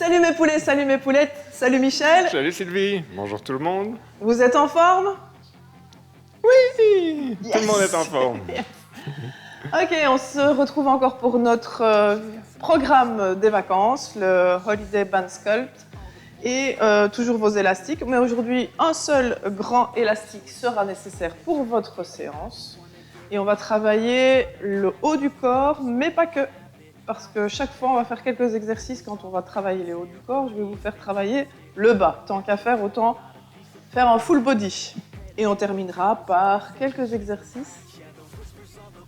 Salut mes poulets, salut mes poulettes, salut Michel. Salut Sylvie, bonjour tout le monde. Vous êtes en forme? Oui, Yes. tout le monde est en forme. Yes. Ok, on se retrouve encore pour notre programme des vacances, le Holiday Band Sculpt, et toujours vos élastiques. Mais aujourd'hui, un seul grand élastique sera nécessaire pour votre séance. Et on va travailler le haut du corps, mais pas que. Parce que chaque fois, on va faire quelques exercices quand on va travailler les hauts du corps. Je vais vous faire travailler le bas. Tant qu'à faire, autant faire un full body. Et on terminera par quelques exercices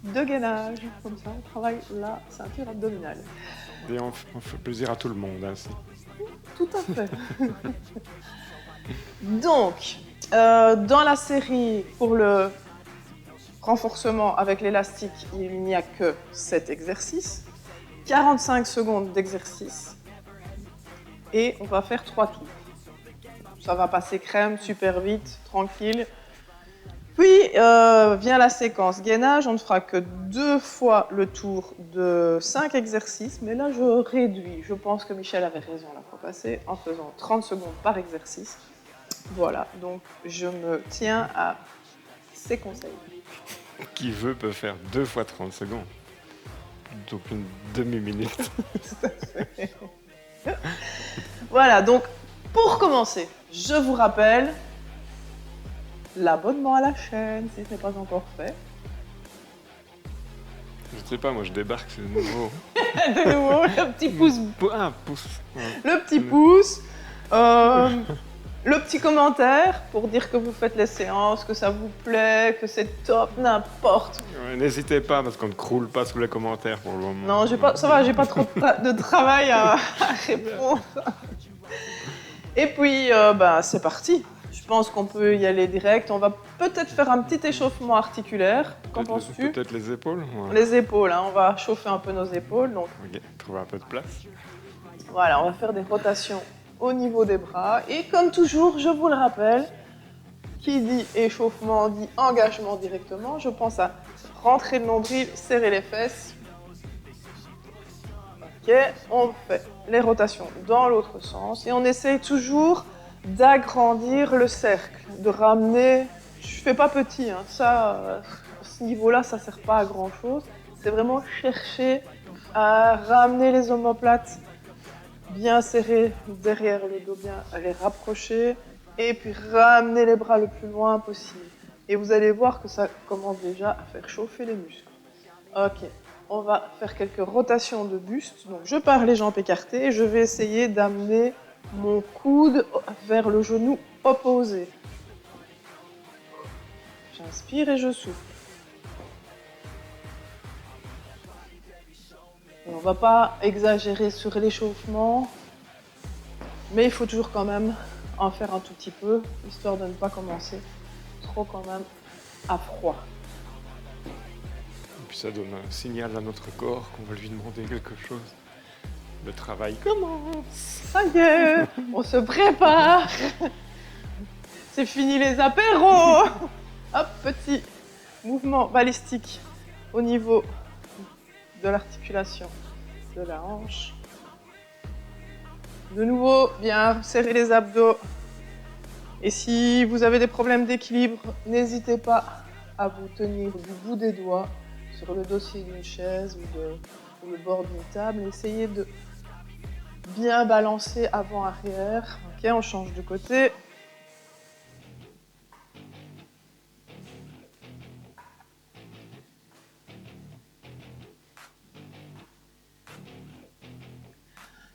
de gainage. Comme ça, on travaille la ceinture abdominale. Et on fait plaisir à tout le monde ainsi. Tout à fait. Donc, dans la série, pour le renforcement avec l'élastique, il n'y a que 7 exercices. 45 secondes d'exercice et on va faire 3 tours. Ça va passer crème, super vite, tranquille. Puis vient la séquence gainage, on ne fera que 2 fois le tour de 5 exercices, mais là je réduis. Je pense que Michel avait raison la fois passée en faisant 30 secondes par exercice. Voilà, donc je me tiens à ces conseils. Qui veut peut faire 2 fois 30 secondes. Donc une demi-minute. Tout à fait. Voilà, donc pour commencer, je vous rappelle l'abonnement à la chaîne si ce n'est pas encore fait. Je sais pas, moi je débarque, c'est nouveau. De nouveau, le petit pouce. Un pouce. Ouais. Le petit pouce. Le petit commentaire pour dire que vous faites les séances, que ça vous plaît, que c'est top, n'importe. Ouais, n'hésitez pas parce qu'on ne croule pas sous les commentaires pour le moment. Non, ça va, j'ai pas trop de travail à répondre. Et puis, c'est parti. Je pense qu'on peut y aller direct. On va peut-être faire un petit échauffement articulaire. Qu'en penses-tu? Peut-être les épaules. Ouais. Les épaules, hein, on va chauffer un peu nos épaules. Donc, Ok, trouver un peu de place. voilà, on va faire des rotations au niveau des bras. Et comme toujours, je vous le rappelle, qui dit échauffement dit engagement directement. Je pense à rentrer le nombril, serrer les fesses. Ok, on fait les rotations dans l'autre sens et on essaye toujours d'agrandir le cercle, de ramener. Je fais pas petit, hein, ça, à ce niveau-là, ça sert pas à grand-chose. C'est vraiment chercher à ramener les omoplates bien serrés derrière le dos, bien les rapprocher et puis ramener les bras le plus loin possible. Et vous allez voir que ça commence déjà à faire chauffer les muscles. Ok, on va faire quelques rotations de buste. Donc je pars les jambes écartées et je vais essayer d'amener mon coude vers le genou opposé. J'inspire et je souffle. On ne va pas exagérer sur l'échauffement, mais il faut toujours quand même en faire un tout petit peu, histoire de ne pas commencer trop quand même à froid. Et puis ça donne un signal à notre corps qu'on va lui demander quelque chose. Le travail commence. Ça y est, on se prépare. C'est fini les apéros. Hop, petit mouvement balistique au niveau de l'articulation de la hanche. De nouveau, bien serrer les abdos. Et si vous avez des problèmes d'équilibre, n'hésitez pas à vous tenir du bout des doigts sur le dossier d'une chaise ou le bord d'une table. Essayez de bien balancer avant-arrière. Ok, on change de côté.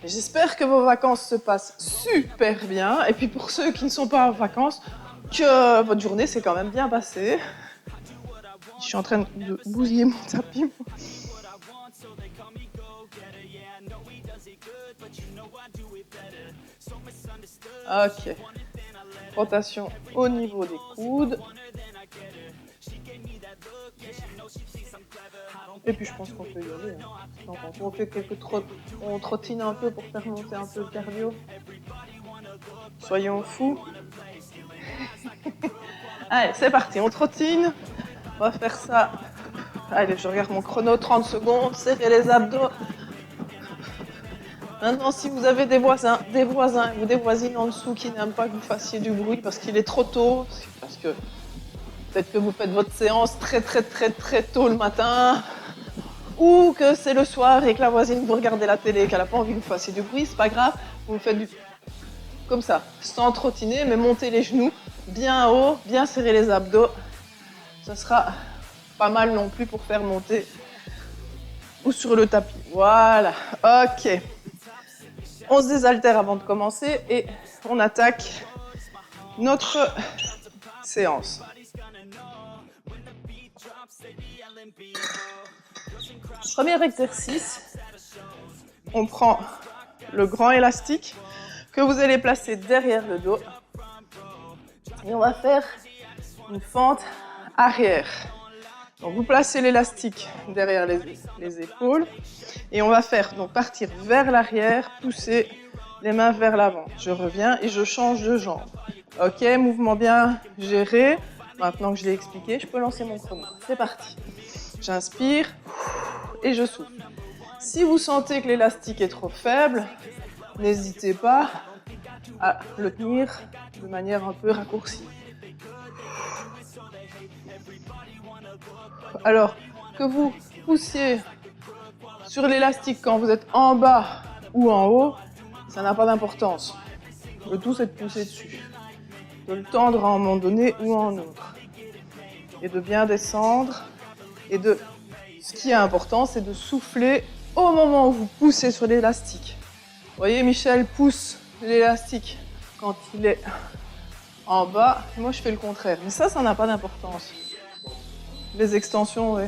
J'espère que vos vacances se passent super bien. Et puis pour ceux qui ne sont pas en vacances, que votre journée s'est quand même bien passée. Je suis en train de bousiller mon tapis. Ok. Rotation au niveau des coudes. Et puis je pense qu'on peut y aller. Hein. Donc on fait on trottine un peu pour faire monter un peu le cardio. Soyons fous. Allez, c'est parti, on trottine. On va faire ça. Allez, je regarde mon chrono, 30 secondes, serrer les abdos. Maintenant, si vous avez des voisins ou des voisines en dessous qui n'aiment pas que vous fassiez du bruit parce qu'il est trop tôt, parce que peut-être que vous faites votre séance très tôt le matin, ou que c'est le soir et que la voisine vous regardez la télé et qu'elle n'a pas envie que vous fassiez du bruit, c'est pas grave, vous faites du... comme ça, sans trottiner, mais montez les genoux bien haut, bien serrer les abdos. Ça sera pas mal non plus pour faire monter ou sur le tapis. Voilà, ok. On se désaltère avant de commencer et on attaque notre séance. Premier exercice, on prend le grand élastique que vous allez placer derrière le dos et on va faire une fente arrière. Donc vous placez l'élastique derrière les épaules et on va faire donc partir vers l'arrière, pousser les mains vers l'avant. Je reviens et je change de jambe. Ok, mouvement bien géré. Maintenant que je l'ai expliqué, je peux lancer mon chrono. C'est parti. J'inspire et je souffle. Si vous sentez que l'élastique est trop faible, n'hésitez pas à le tenir de manière un peu raccourcie. Alors, que vous poussiez sur l'élastique quand vous êtes en bas ou en haut, ça n'a pas d'importance. Le tout, c'est de pousser dessus, de le tendre à un moment donné ou à un autre, et de bien descendre. Et ce qui est important, c'est de souffler au moment où vous poussez sur l'élastique. Vous voyez, Michel pousse l'élastique quand il est en bas. Moi, je fais le contraire. Mais ça n'a pas d'importance. Les extensions, oui.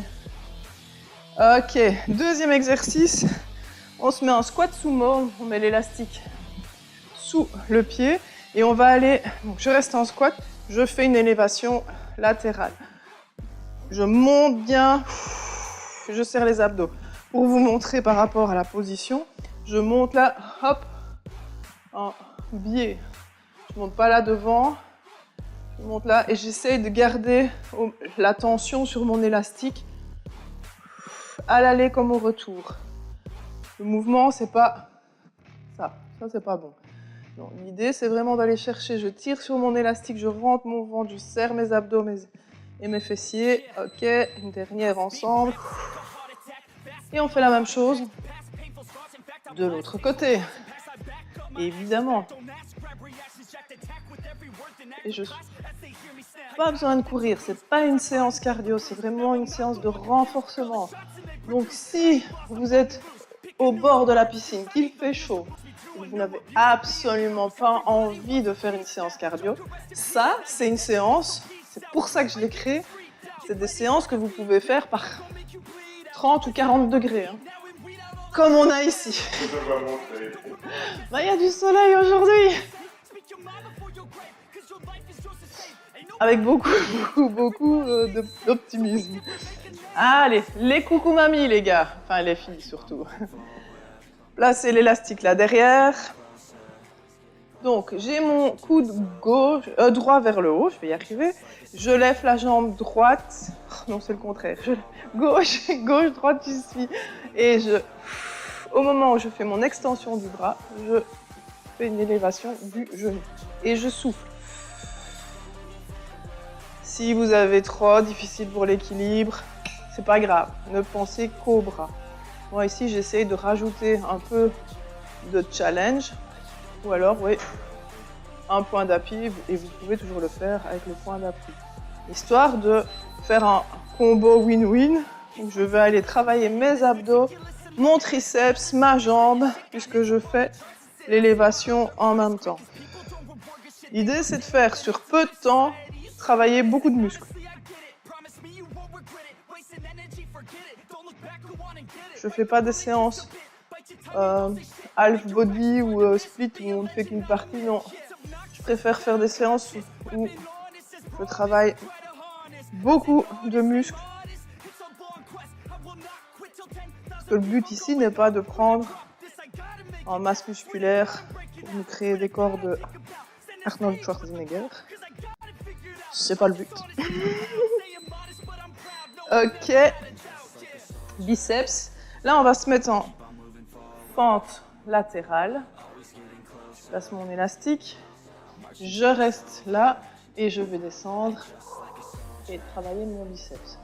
Ok, deuxième exercice. On se met en squat sumo. On met l'élastique sous le pied. Et on va aller... Donc, je reste en squat. Je fais une élévation latérale. Je monte bien. Je serre les abdos. Pour vous montrer par rapport à la position, je monte là, hop, en biais. Je monte pas là devant. Je monte là et j'essaye de garder la tension sur mon élastique à l'aller comme au retour. Le mouvement, c'est pas ça. Ça, c'est pas bon. L'idée, c'est vraiment d'aller chercher. Je tire sur mon élastique, je rentre mon ventre, je serre mes abdos et mes fessiers. Ok, une dernière ensemble. Et on fait la même chose de l'autre côté. Évidemment. Et je suis... Pas besoin de courir, c'est pas une séance cardio, c'est vraiment une séance de renforcement. Donc si vous êtes au bord de la piscine, qu'il fait chaud, et que vous n'avez absolument pas envie de faire une séance cardio, ça c'est une séance, c'est pour ça que je l'ai créée, c'est des séances que vous pouvez faire par 30 ou 40 degrés. Hein. Comme on a ici. Bah, y a du soleil aujourd'hui. Avec beaucoup d'optimisme. Allez, les coucou mamies les gars. Enfin les filles surtout. Placez l'élastique là derrière. Donc j'ai mon coude droit vers le haut, je vais y arriver. Je lève la jambe droite. Oh, non, c'est le contraire. Gauche, droite, j'y suis. Et au moment où je fais mon extension du bras, je fais une élévation du genou. Et je souffle. Si vous avez trop difficile pour l'équilibre, c'est pas grave. Ne pensez qu'au bras. Moi ici, j'essaye de rajouter un peu de challenge. Ou alors, oui, un point d'appui. Et vous pouvez toujours le faire avec le point d'appui. Histoire de faire un combo win-win. Où je vais aller travailler mes abdos, mon triceps, ma jambe, puisque je fais l'élévation en même temps. L'idée, c'est de faire sur peu de temps, travailler beaucoup de muscles. Je ne fais pas des séances half body ou split où on ne fait qu'une partie, non. Je préfère faire des séances où je travaille beaucoup de muscles. Parce que le but ici n'est pas de prendre en masse musculaire pour nous créer des corps de Arnold Schwarzenegger. C'est pas le but. Ok. Biceps. Là, on va se mettre en fente latérale. Je place mon élastique, je reste là et je vais descendre et travailler mon biceps.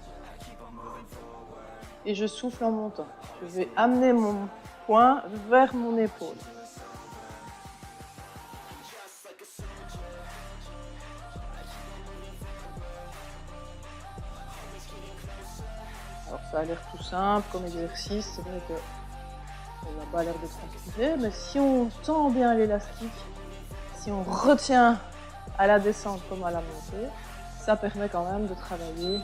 Et je souffle en montant. Je vais amener mon poing vers mon épaule. Alors ça a l'air tout simple comme exercice, c'est vrai que on n'a pas l'air de transpirer, mais si on tend bien l'élastique, si on retient à la descente comme à la montée, ça permet quand même de travailler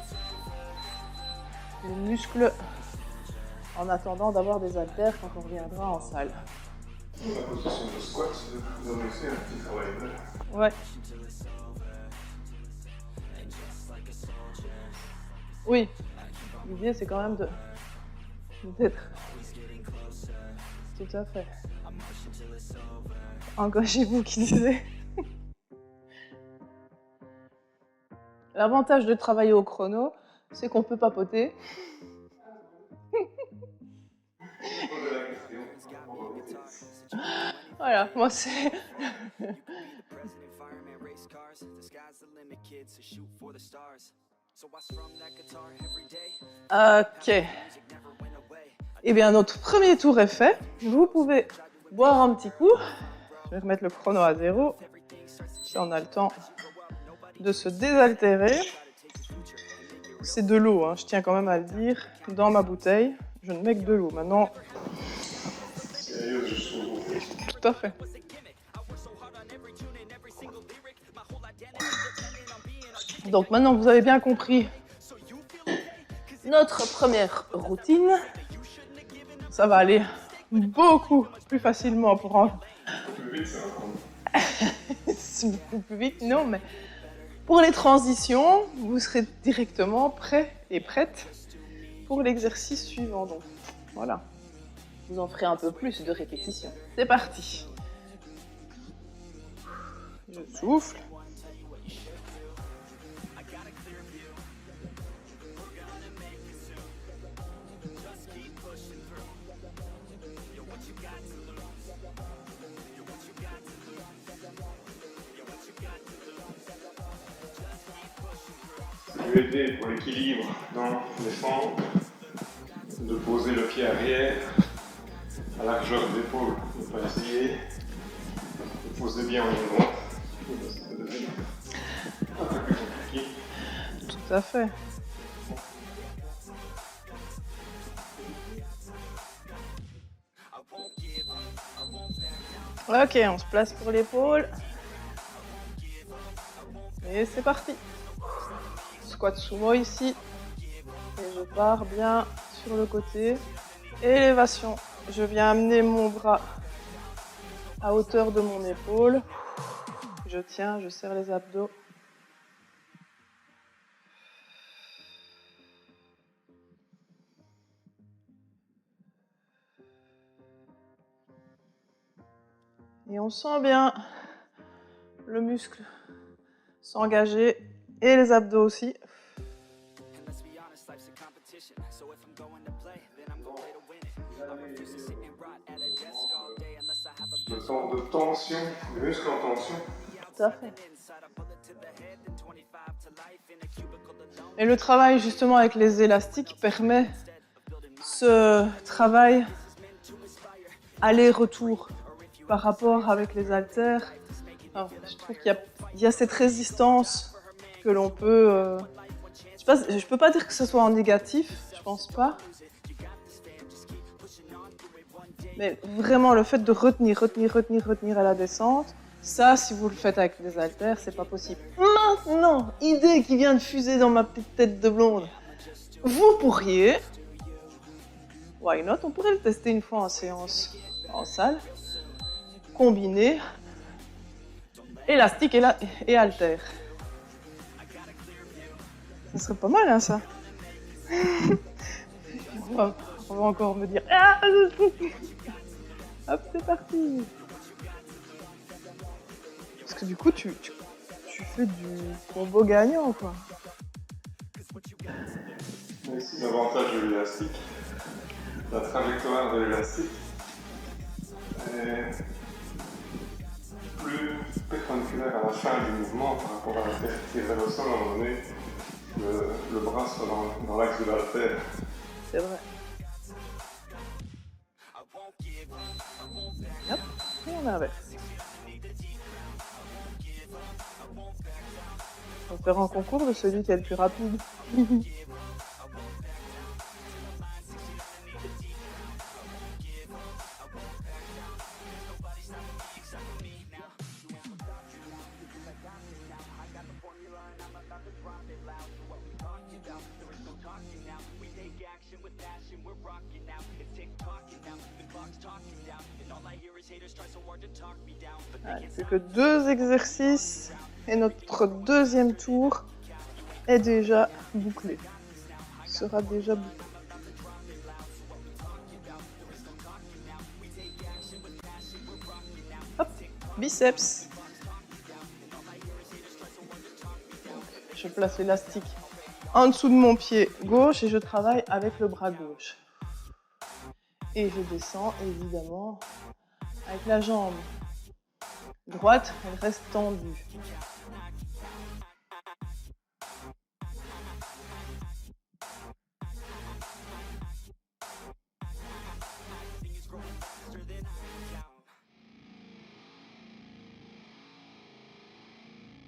les muscles en attendant d'avoir des haltères quand on reviendra en salle. La position de squat, vous avez aussi un petit travail là. Ouais. Oui. L'idée, c'est quand même d'être. Tout à fait. Engagez-vous qui disait. L'avantage de travailler au chrono, c'est qu'on peut papoter. Voilà, moi c'est... Ok. Eh bien, notre premier tour est fait. Vous pouvez boire un petit coup. Je vais remettre le chrono à 0. Si on a le temps de se désaltérer. C'est de l'eau, hein, je tiens quand même à le dire. Dans ma bouteille, je ne mets que de l'eau. Maintenant... Tout à fait. Donc maintenant que vous avez bien compris notre première routine, ça va aller beaucoup plus facilement pour en... C'est beaucoup plus vite, non, mais pour les transitions, vous serez directement prêts et prêtes pour l'exercice suivant. Donc voilà, vous en ferez un peu plus de répétitions. C'est parti. Je souffle. Ça peut aider pour l'équilibre dans les fentes, de poser le pied arrière à largeur d'épaule. Ne pas essayer de poser bien en ligne droite. Ça devient un peu plus compliqué. Tout à fait. Ok, on se place pour l'épaule. Et c'est parti. Squat sumo ici. Et je pars bien sur le côté. Élévation. Je viens amener mon bras à hauteur de mon épaule. Je tiens, je serre les abdos. Et on sent bien le muscle s'engager et les abdos aussi. Le temps de tension, les muscles en tension. Tout à fait. Et le travail justement avec les élastiques permet ce travail aller-retour par rapport avec les haltères. Alors, je trouve qu'il y a cette résistance que l'on peut... je peux pas dire que ce soit en négatif, je pense pas. Mais vraiment, le fait de retenir à la descente, ça, si vous le faites avec des haltères, c'est pas possible. Maintenant, idée qui vient de fuser dans ma petite tête de blonde. Vous pourriez, why not, on pourrait le tester une fois en séance en salle, combiner élastique et haltère. Ça serait pas mal, hein, ça. On va encore me dire... Ah, hop, c'est parti. Parce que du coup, tu fais du combo gagnant, quoi. Ici, l'avantage de l'élastique, la trajectoire de l'élastique, est plus perpendiculaire à la fin du mouvement par rapport à la tête qui est vers le sol, à un moment donné, le bras soit dans l'axe de l'haltère. C'est vrai. Hop, et on inverse. On va faire un concours de celui qui est le plus rapide. Allez, plus que 2 exercices et notre deuxième tour est déjà bouclé. Sera déjà bouclé. Hop, biceps. Je place l'élastique en dessous de mon pied gauche et je travaille avec le bras gauche. Et je descends évidemment avec la jambe droite, elle reste tendue.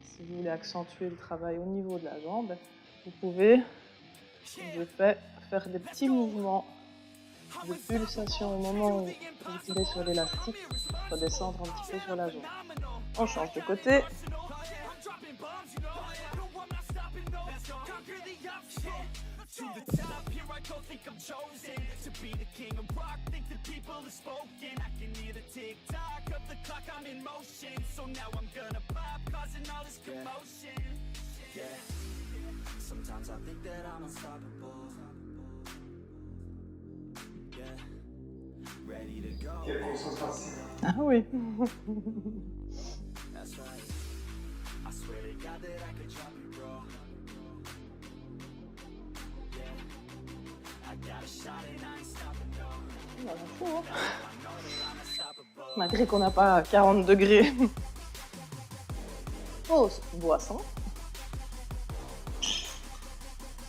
Si vous voulez accentuer le travail au niveau de la jambe, vous pouvez, comme je fais, faire des petits mouvements de pulsation au moment où vous tirez sur l'élastique, redescendre un petit peu sur la jambe. On change de côté. Quelle concentration. Ah oui. Malgré qu'on n'a pas 40 degrés. Oh, boisson.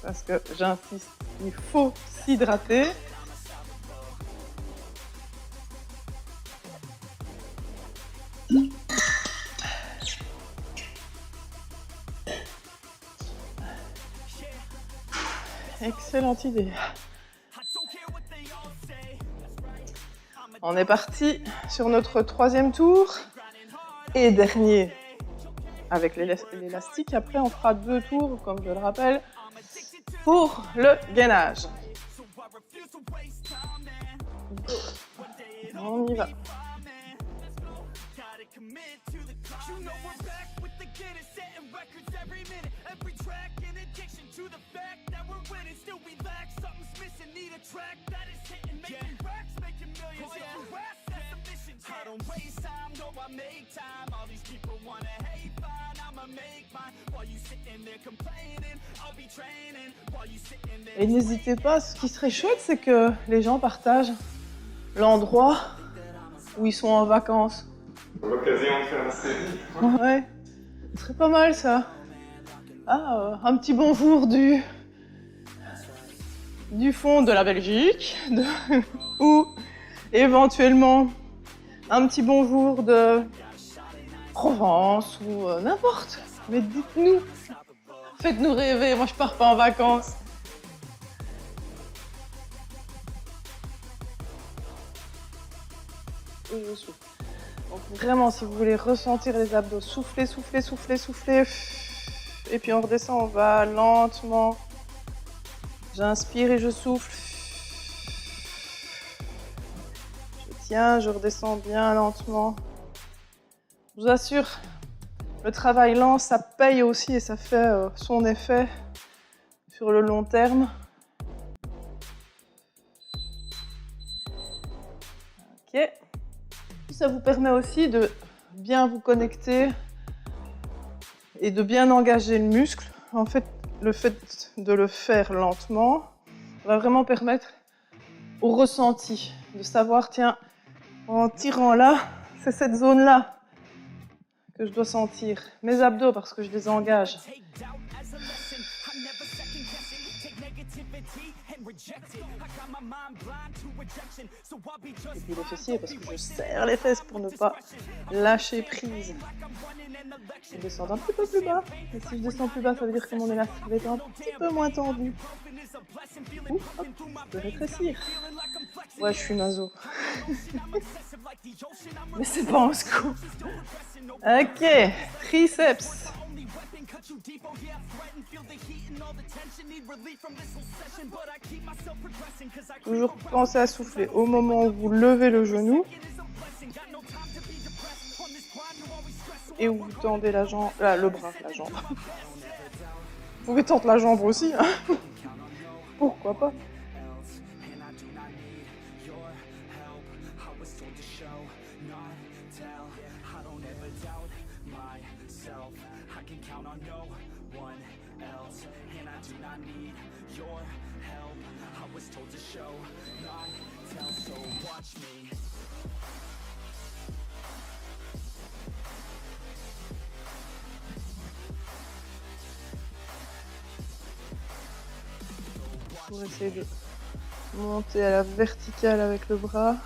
Parce que j'insiste, il faut s'hydrater. Excellente idée. On est parti sur notre troisième tour et dernier avec l'élastique. Après, on fera 2 tours, comme je le rappelle, pour le gainage. On y va. Et n'hésitez pas, ce qui serait chouette, c'est que les gens partagent l'endroit où ils sont en vacances. L'occasion de faire la série. Ouais, ce serait pas mal ça. Ah, un petit bonjour du fond de la Belgique, ou éventuellement un petit bonjour de Provence ou n'importe. Mais dites-nous, faites-nous rêver, moi je pars pas en vacances. Et je souffle. Donc vraiment, si vous voulez ressentir les abdos, soufflez, soufflez, soufflez, soufflez. Et puis on redescend, on va lentement. J'inspire et je souffle. Je tiens, je redescends bien lentement. Je vous assure, le travail lent, ça paye aussi et ça fait son effet sur le long terme. Ok. Ça vous permet aussi de bien vous connecter et de bien engager le muscle. En fait, le fait de le faire lentement va vraiment permettre au ressenti de savoir, tiens, En tirant là, c'est cette zone-là que je dois sentir. Mes abdos, parce que je les engage. Et puis les fessiers, parce que je serre les fesses pour ne pas lâcher prise. Je descends un petit peu plus bas. Et si je descends plus bas, ça veut dire que mon élastique va être un petit peu moins tendu. Ouh, hop, je peux rétrécir. Ouais, je suis naso. Mais c'est pas un scoop. Ok, triceps. Toujours pensez à souffler au moment où vous levez le genou et où vous tendez la jambe, le bras, la jambe. Vous pouvez tendre la jambe aussi, hein. Pourquoi pas. Pour essayer de monter à la verticale avec le bras,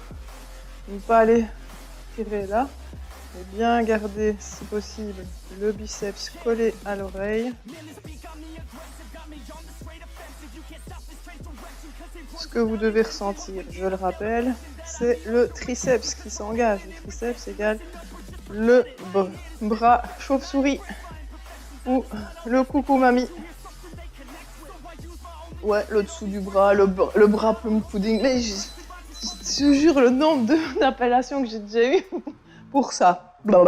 ne pas aller tirer là, mais bien garder si possible le biceps collé à l'oreille. Ce que vous devez ressentir, je le rappelle, c'est le triceps qui s'engage. Le triceps égale le bras chauve-souris ou le coucou mamie. Ouais, le dessous du bras, le bras plum pudding. Mais je jure le nombre d'appellations que j'ai déjà eu pour ça. Ok.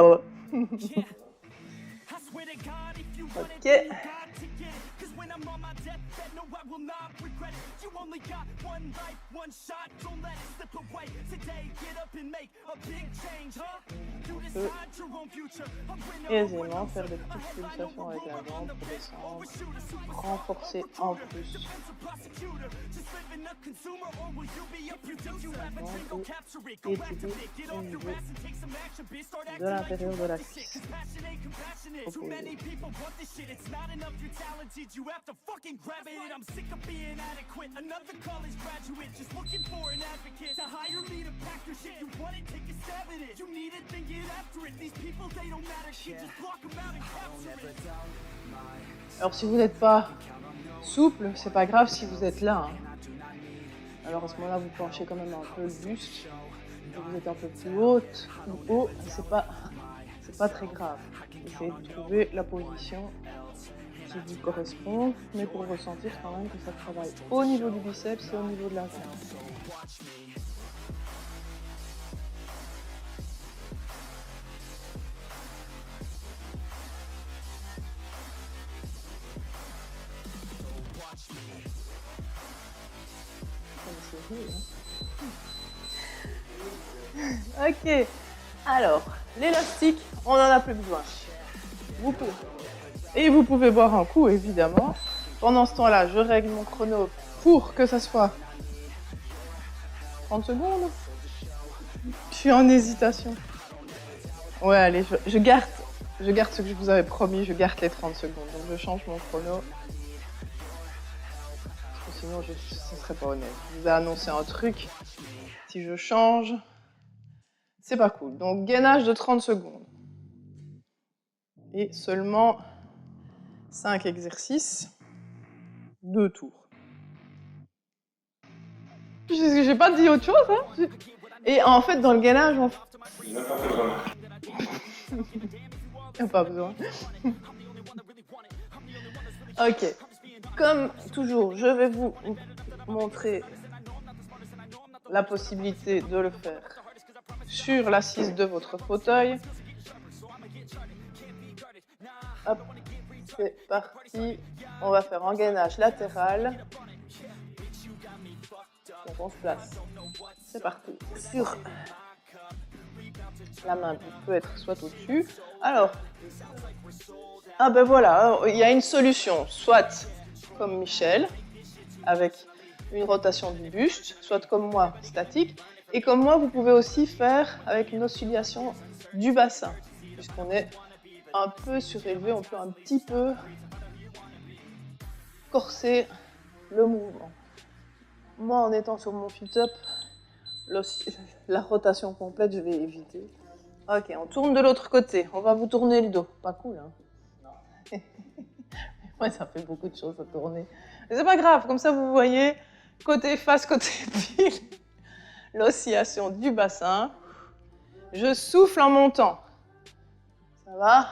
Et aisément faire des petites pulsations avec la jambe pour descendre, renforcer en plus. Et étudier au niveau de l'intérieur de la cuisse. Alors si vous n'êtes pas souple, c'est pas grave si vous êtes là, hein. Alors à ce moment-là, vous penchez quand même un peu le buste. Si vous êtes un peu plus haute ou haut, c'est pas très grave. Essayez de trouver la position qui vous correspond, mais pour ressentir quand même que ça travaille au niveau du biceps et au niveau de la jambe. Ok, alors l'élastique, on n'en a plus besoin. Vous pouvez boire un coup évidemment. Pendant ce temps-là, je règle mon chrono pour que ça soit 30 secondes. Je suis en hésitation. Ouais, allez, je garde ce que je vous avais promis, je garde les 30 secondes. Donc je change mon chrono. Parce que sinon, ce ne serait pas honnête. Je vous ai annoncé un truc. Si je change, c'est pas cool. Donc gainage de 30 secondes. Et seulement 5 exercices, 2 tours. J'ai pas dit autre chose, hein. Et en fait, dans le gainage, Il n'a pas fait de remarque. Il n'y a pas besoin. Ok. Comme toujours, je vais vous montrer la possibilité de le faire sur l'assise de votre fauteuil. Hop, c'est parti. On va faire en gainage latéral. Donc on se place. C'est parti. Sur la main qui peut être soit au-dessus. Alors, ah ben voilà, il y a une solution. Soit comme Michel, avec une rotation du buste, soit comme moi, statique. Et comme moi, vous pouvez aussi faire avec une oscillation du bassin. Puisqu'on est un peu surélevé, on peut un petit peu corser le mouvement. Moi, en étant sur mon fit-up, la rotation complète, je vais éviter. Ok, on tourne de l'autre côté. On va vous tourner le dos. Pas cool, hein? Non. Ouais, ça fait beaucoup de choses à tourner. Mais c'est pas grave, comme ça vous voyez, côté face, côté pile, l'oscillation du bassin. Je souffle en montant. Ça va?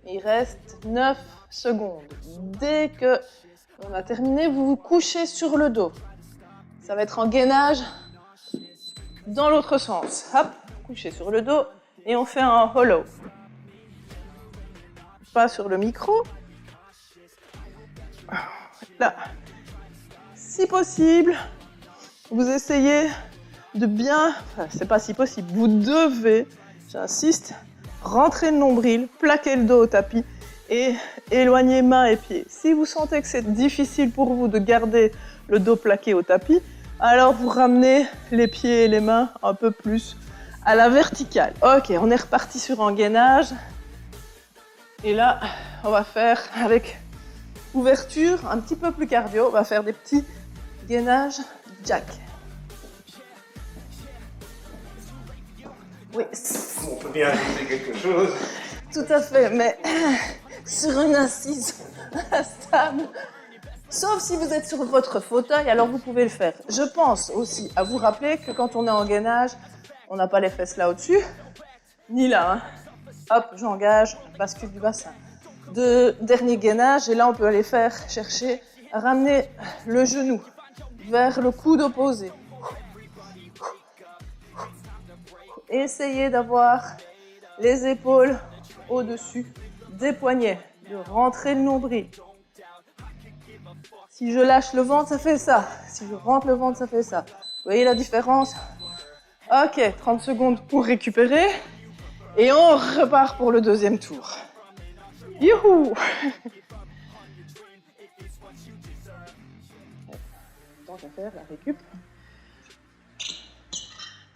Il reste 9 secondes. Dès que on a terminé, vous vous couchez sur le dos. Ça va être en gainage dans l'autre sens. Hop, couché sur le dos et on fait un hollow. Pas sur le micro. Là. Si possible, vous essayez de bien... Enfin, c'est pas si possible. Vous devez, j'insiste, rentrer le nombril, plaquer le dos au tapis et éloigner mains et pieds. Si vous sentez que c'est difficile pour vous de garder le dos plaqué au tapis, alors vous ramenez les pieds et les mains un peu plus à la verticale. Ok, on est reparti sur un gainage. Et là, on va faire avec ouverture, un petit peu plus cardio, on va faire des petits gainages jack. Oui. On peut bien ajouter quelque chose. Tout à fait, mais sur une assise stable. Sauf si vous êtes sur votre fauteuil, alors vous pouvez le faire. Je pense aussi à vous rappeler que quand on est en gainage, on n'a pas les fesses là au-dessus, ni là. Hein. Hop, j'engage, bascule du bassin. Dernier gainage, et là on peut aller faire chercher, ramener le genou vers le coude opposé. Essayez d'avoir les épaules au-dessus des poignets, de rentrer le nombril. Si je lâche le ventre, ça fait ça. Si je rentre le ventre, ça fait ça. Vous voyez la différence? Ok, 30 secondes pour récupérer. Et on repart pour le deuxième tour. Youhou! Tant qu'à faire, la récup.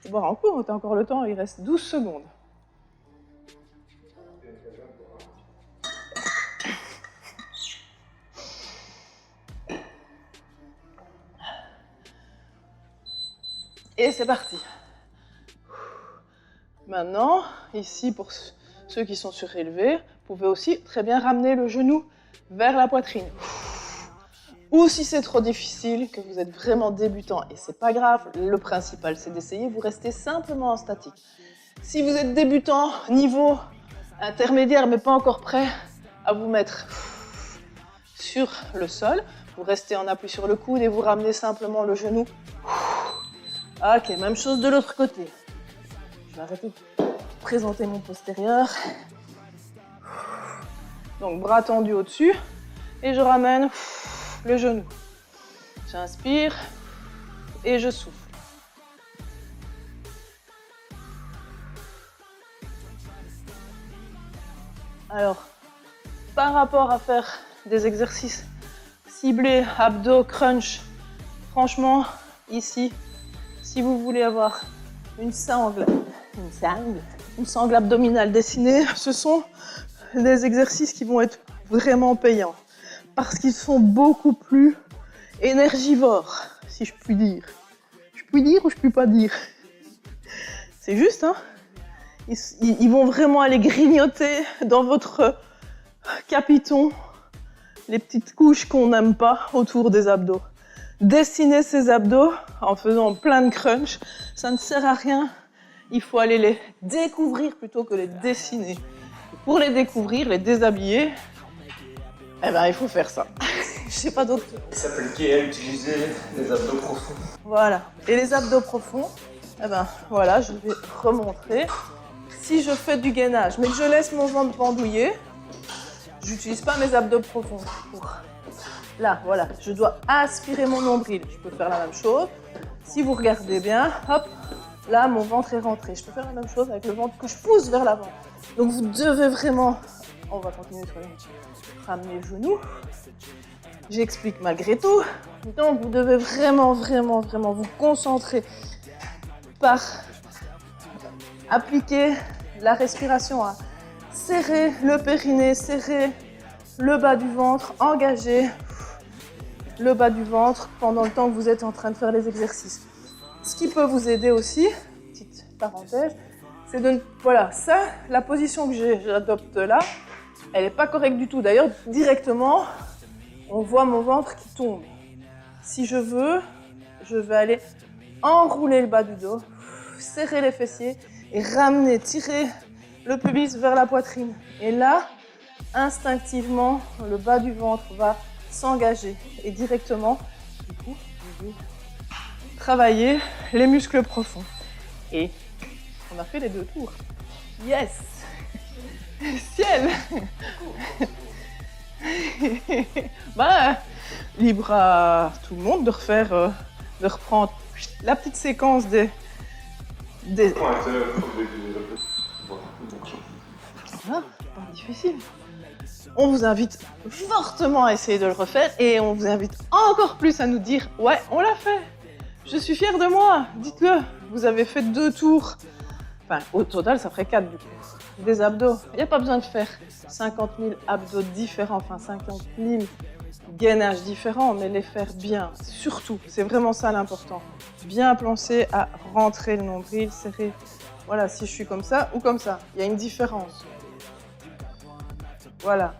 C'est boire en cours, t'as encore le temps, il reste 12 secondes. Et c'est parti. Maintenant, ici, pour ceux qui sont surélevés, vous pouvez aussi très bien ramener le genou vers la poitrine. Ou si c'est trop difficile, que vous êtes vraiment débutant, et c'est pas grave, le principal c'est d'essayer, vous restez simplement en statique. Si vous êtes débutant, niveau intermédiaire, mais pas encore prêt à vous mettre sur le sol, vous restez en appui sur le coude et vous ramenez simplement le genou. Ok, même chose de l'autre côté. Je vais arrêter de présenter mon postérieur. Donc bras tendus au-dessus et je ramène le genou. J'inspire et je souffle. Alors, par rapport à faire des exercices ciblés, abdos, crunch, franchement, ici, si vous voulez avoir une sangle abdominale dessinée, ce sont des exercices qui vont être vraiment payants parce qu'ils sont beaucoup plus énergivores, si je puis dire. Je puis dire ou je puis pas dire? C'est juste, hein? Ils vont vraiment aller grignoter dans votre capiton les petites couches qu'on n'aime pas autour des abdos. Dessiner ces abdos en faisant plein de crunch, ça ne sert à rien. Il faut aller les découvrir plutôt que les dessiner. Et pour les découvrir, les déshabiller, eh ben, il faut faire ça. Je sais pas d'autre. S'appliquer à utiliser les abdos profonds. Voilà. Et les abdos profonds, eh ben, voilà, je vais remontrer. Si je fais du gainage, mais que je laisse mon ventre pendouiller, j'utilise pas mes abdos profonds. Là, voilà, je dois aspirer mon nombril. Je peux faire la même chose. Si vous regardez bien, hop, là, mon ventre est rentré. Je peux faire la même chose avec le ventre que je pousse vers l'avant. Donc, vous devez vraiment... On va continuer sur ramener le genou. J'explique malgré tout. Donc, vous devez vraiment vous concentrer par appliquer la respiration à serrer le périnée, serrer le bas du ventre, engager le bas du ventre pendant le temps que vous êtes en train de faire les exercices. Ce qui peut vous aider aussi, petite parenthèse, c'est de... Voilà, ça, la position que j'adopte là, elle n'est pas correcte du tout. D'ailleurs, directement, on voit mon ventre qui tombe. Si je veux, je vais aller enrouler le bas du dos, serrer les fessiers et ramener, tirer le pubis vers la poitrine. Et là, instinctivement, le bas du ventre va s'engager et directement, du coup, je vais travailler les muscles profonds. Et on a fait les 2 tours. Yes! Ciel! Bah, libre à tout le monde de refaire, de reprendre la petite séquence des... Ah, pas difficile. On vous invite fortement à essayer de le refaire et on vous invite encore plus à nous dire « Ouais, on l'a fait. Je suis fière de moi. » Dites-le. Vous avez fait 2 tours. Enfin, au total, ça ferait 4 du coup. Des abdos. Il n'y a pas besoin de faire 50 000 abdos différents, enfin 50 000 gainages différents, mais les faire bien. Surtout, c'est vraiment ça l'important. Bien penser à rentrer le nombril, serrer. Voilà, si je suis comme ça ou comme ça. Il y a une différence. Voilà.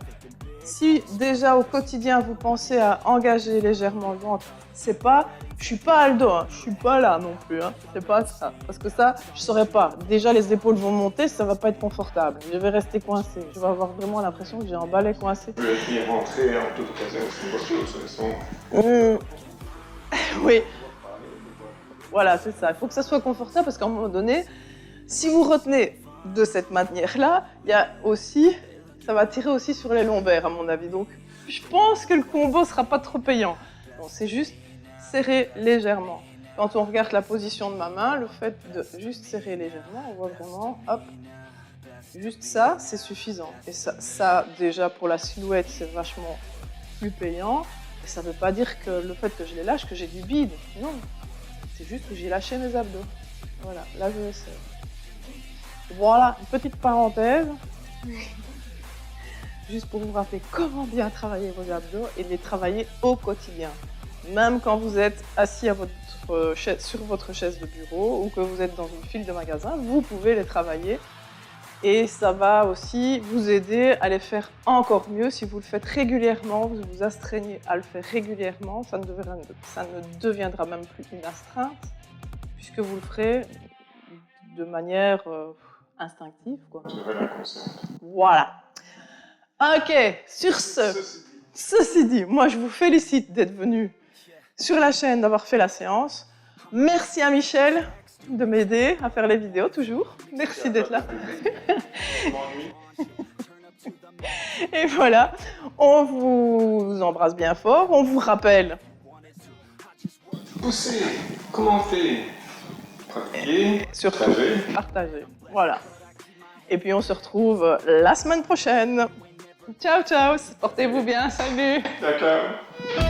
Si déjà au quotidien vous pensez à engager légèrement le ventre, c'est pas, je suis pas Aldo, hein, je suis pas là non plus, hein, c'est pas ça. Parce que ça, je saurais pas. Déjà les épaules vont monter, ça va pas être confortable. Je vais rester coincé. Je vais avoir vraiment l'impression que j'ai un balai coincé. Vous pouvez venir rentrer en toute occasion, c'est Oui. Voilà, c'est ça. Il faut que ça soit confortable parce qu'à un moment donné, si vous retenez de cette manière-là, il y a aussi, ça va tirer aussi sur les lombaires à mon avis. Donc, je pense que le combo sera pas trop payant. Bon, c'est juste serrer légèrement. Quand on regarde la position de ma main, le fait de juste serrer légèrement, on voit vraiment, hop, juste ça, c'est suffisant. Et ça, déjà pour la silhouette, c'est vachement plus payant. Et ça veut pas dire que le fait que je les lâche, que j'ai du bide. Non, c'est juste que j'ai lâché mes abdos. Voilà, là je le sais. Voilà, une petite parenthèse. Juste pour vous rappeler comment bien travailler vos abdos et les travailler au quotidien. Même quand vous êtes assis à sur votre chaise de bureau ou que vous êtes dans une file de magasin, vous pouvez les travailler. Et ça va aussi vous aider à les faire encore mieux si vous le faites régulièrement, vous vous astreignez à le faire régulièrement, ça ne deviendra même plus une astreinte, puisque vous le ferez de manière instinctive, quoi. Voilà. Ok, sur ceci dit, moi je vous félicite d'être venu sur la chaîne, d'avoir fait la séance. Merci à Michel de m'aider à faire les vidéos, toujours. Merci d'être là. Et voilà, on vous embrasse bien fort, on vous rappelle. Poussez, commentez, pratiquez, Surtout, partagez. partagez. Voilà. Et puis on se retrouve la semaine prochaine. Ciao, ciao, portez-vous bien, salut. Ciao, ciao.